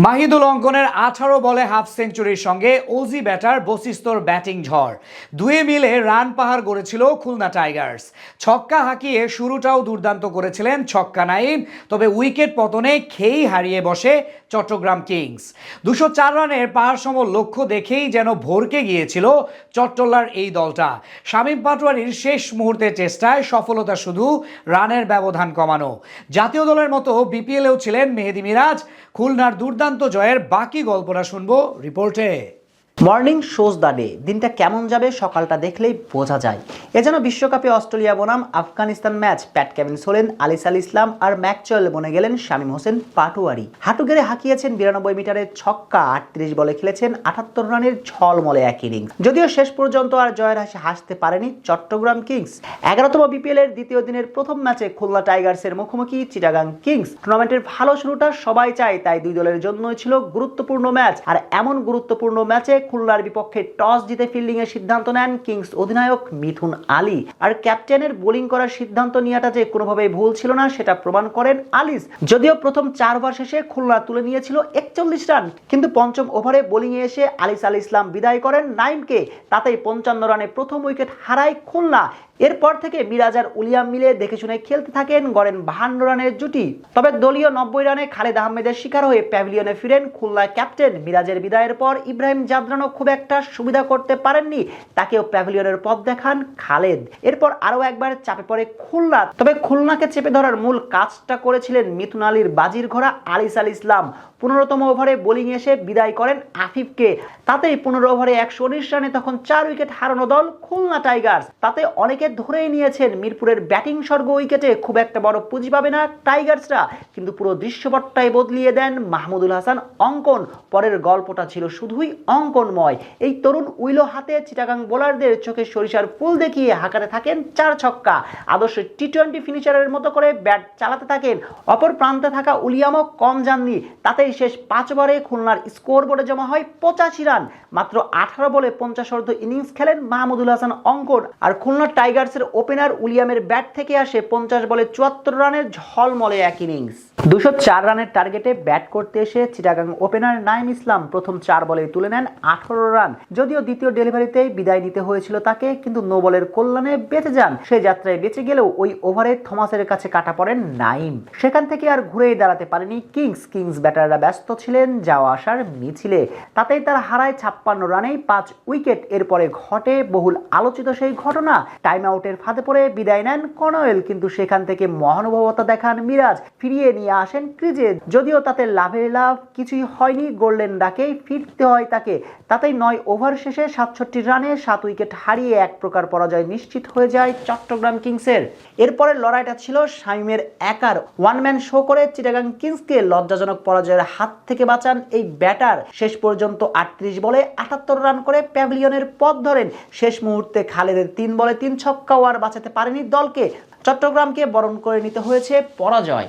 মাহিদুল অঙ্কনের 18 বলে হাফ সেঞ্চুরির সঙ্গে ওজি ব্যাটার বশিস্তর ব্যাটিং ঝড় দুয়ে মিলে রান পাহাড় গড়েছিল খুলনা টাইগার্স। ছক্কা হাঁকিয়ে শুরুটাও দুর্দান্ত করেছিলেন ছক্কা নাইম, তবে উইকেট পতনে খেই হারিয়ে বসে চট্টগ্রাম কিংস। 204 রানের পাহাড়সম লক্ষ্য দেখেই যেন ভরকে গিয়েছিল চট্টলার এই দলটা। শামীম পাটোয়ারির শেষ মুহূর্তের চেষ্টায় সফলতা শুধু রানের ব্যবধান কমানো। জাতীয় দলের মতো বিপিএলেও ছিলেন মেহেদী মিরাজ। খুলনার দুর্দান্ত জয়ের বাকি গল্পটা শুনবো রিপোর্টে। Morning shows the day. দিনটা কেমন যাবে সকালটা দেখলেই বোঝা যায়। এ যেন বিশ্বকাপে অস্ট্রেলিয়া বনাম আফগানিস্তান ম্যাচ। প্যাট কামিন্স হলেন আলিস আল ইসলাম, আর ম্যাকচুয়েল বনে গেলেন শামীম হোসেন পাটোয়ারি। হাঁটু গেড়ে হাঁকিয়েছেন 92 মিটারের ছক্কা, 38 বলে খেলেছেন 78 রানের ঝলমলে এক ইনিংস। যদিও শেষ পর্যন্ত আর জয়ের হাসি হাসতে পারেনি চট্টগ্রাম কিংস। 11তম বিপিএল এর দ্বিতীয় দিনের প্রথম ম্যাচে খুলনা টাইগার্সের মুখোমুখি চিটাগাং কিংস। টুর্নামেন্টের ভালো শুরুটা সবাই চায়, তাই দুই দলের জন্যই ছিল গুরুত্বপূর্ণ ম্যাচ। আর এমন গুরুত্বপূর্ণ ম্যাচে খুলনার বিপক্ষে টস জিতে ফিল্ডিং এর সিদ্ধান্ত নেন কিংস অধিনায়ক মিথুন আলী। আর ক্যাপ্টেনের বোলিং করার সিদ্ধান্ত নেওয়াটা যে কোনোভাবেই ভুল ছিল না সেটা প্রমাণ করেন আলিস। যদিও প্রথম 4 ওভার শেষে খুলনা তুলে নিয়েছিল 41 রান, কিন্তু পঞ্চম ওভারে বোলিং এ এসে আলিস আল ইসলাম বিদায় করেন নাইমকে। তাতেই 55 রানে প্রথম উইকেট হারায় খুলনা। এরপর থেকে মিরাজ আর উলিয়াম মিলে দেখে শুনে খেলতে থাকেন, গড়েন 52 রানের জুটি। তবে দলীয় 90 রানে খালেদ আহমেদের শিকার হয়ে প্যাভিলিয়নে ফিরেন খুলনা ক্যাপ্টেন। মিরাজের বিদায়ের পর ইব্রাহিম জাদরানও খুব একটা সুবিধা করতে পারেননি, তাকেও প্যাভিলিয়নের পথ দেখান খালেদ। এরপর আরো একবার চাপে পড়ে খুলনা, তবে খুলনাকে চেপে ধরার মূল কাজটা করেছিলেন মিথুন আলীর বাজির ঘোড়া আলিস আল ইসলাম। 15তম ওভারে বোলিং এসে বিদায় করেন আফিফকে। তাতেই 15 ওভারে 119 রানে তখন 4 উইকেট হারানো দল খুলনা টাইগার্স। তাতে অনেকে ধরেই নিয়েছেন মিরপুরের ব্যাটিং স্বর্গ উইকেটে খুব একটা বড় পুঁজি পাবে না টাইগার্সরা, কিন্তু পুরো দৃশ্যপটটাই বদলিয়ে দেন মাহমুদুল হাসান অঙ্কন। পরের গল্পটা ছিল শুধুই অঙ্কনময়। এই তরুণ উইলো হাতে চিটাগাং বোলারদের চোখে সরিষার ফুল দেখিয়ে হাঁকাতে থাকেন 4 ছক্কা। আদর্শ টি-20 ফিনিশারের মতো করে ব্যাট চালাতে থাকেন। অপর প্রান্তে থাকা উলিয়ামও কম যাননি। তাতেই শেষ 5 ওভারে খুলনার স্কোর বোর্ডে জমা হয় 85 রান। মাত্র 18 বলে 50 অর্ধ ইনিংস খেলেন মাহমুদুল হাসান অঙ্কন। আর খুলনা টাইগার্সের ওপেনার উলিয়ামের ব্যাট থেকে আসে 50 বলে 74 রানের ঝলমলে এক ইনিংস। 204 রানের টার্গেটে ব্যাট করতে এসে চিটাগাং ওপেনার নাইম ইসলাম প্রথম 4 বলে তুলে নেন 18 রান। যদিও দ্বিতীয় ডেলিভারিতেই বিদায় নিতে হয়েছিল তাকে, কিন্তু নো বলের কল্যাণে বেঁচে যান। সেই যাত্রায় বেঁচে গেলেও ওই ওভারে থমাসের কাছে কাটা পড়েন নাইম। সেখান থেকে আর ঘুরেই দাঁড়াতে পারেনি কিংস ব্যাটাররা ব্যস্ত ছিলেন যাওয়া আসার মিছিলে। তাতেই তারা হারায় 56 রানেই 5 উইকেট। এরপরে ঘটে বহুল আলোচিত সেই ঘটনা। টাইম আউটের ফাঁদে পড়ে বিদায় নেন কনওয়েল, কিন্তু সেখান থেকে মহানুভবতা দেখান মিরাজ, ফিরিয়ে নিয়ে আসেন ক্রিজে। যদিও তাতে লাভের লাভ কিছুই হয়নি, গোল্ডেন ডাকেই ফিরতে হয় তাকে। তাতেই 9 ওভার শেষে 67 রানে 7 উইকেট হারিয়ে এক প্রকার পরাজয় নিশ্চিত হয়ে যায় চট্টগ্রাম কিংসের। এরপরের লড়াইটা ছিল শামীমের একার। ওয়ান ম্যান শো করে চিটাগাং কিংসকে লজ্জাজনক পরাজয়ের হাত থেকে বাঁচান এই ব্যাটার। শেষ পর্যন্ত 38 বলে 78 রান করে প্যাভিলিয়নের পথ ধরেন। শেষ মুহূর্তে খালেদের 3 বলে 3 ছক্কাও আর বাঁচাতে পারেনি দলকে। চট্টগ্রামকে বরণ করে নিতে হয়েছে পরাজয়।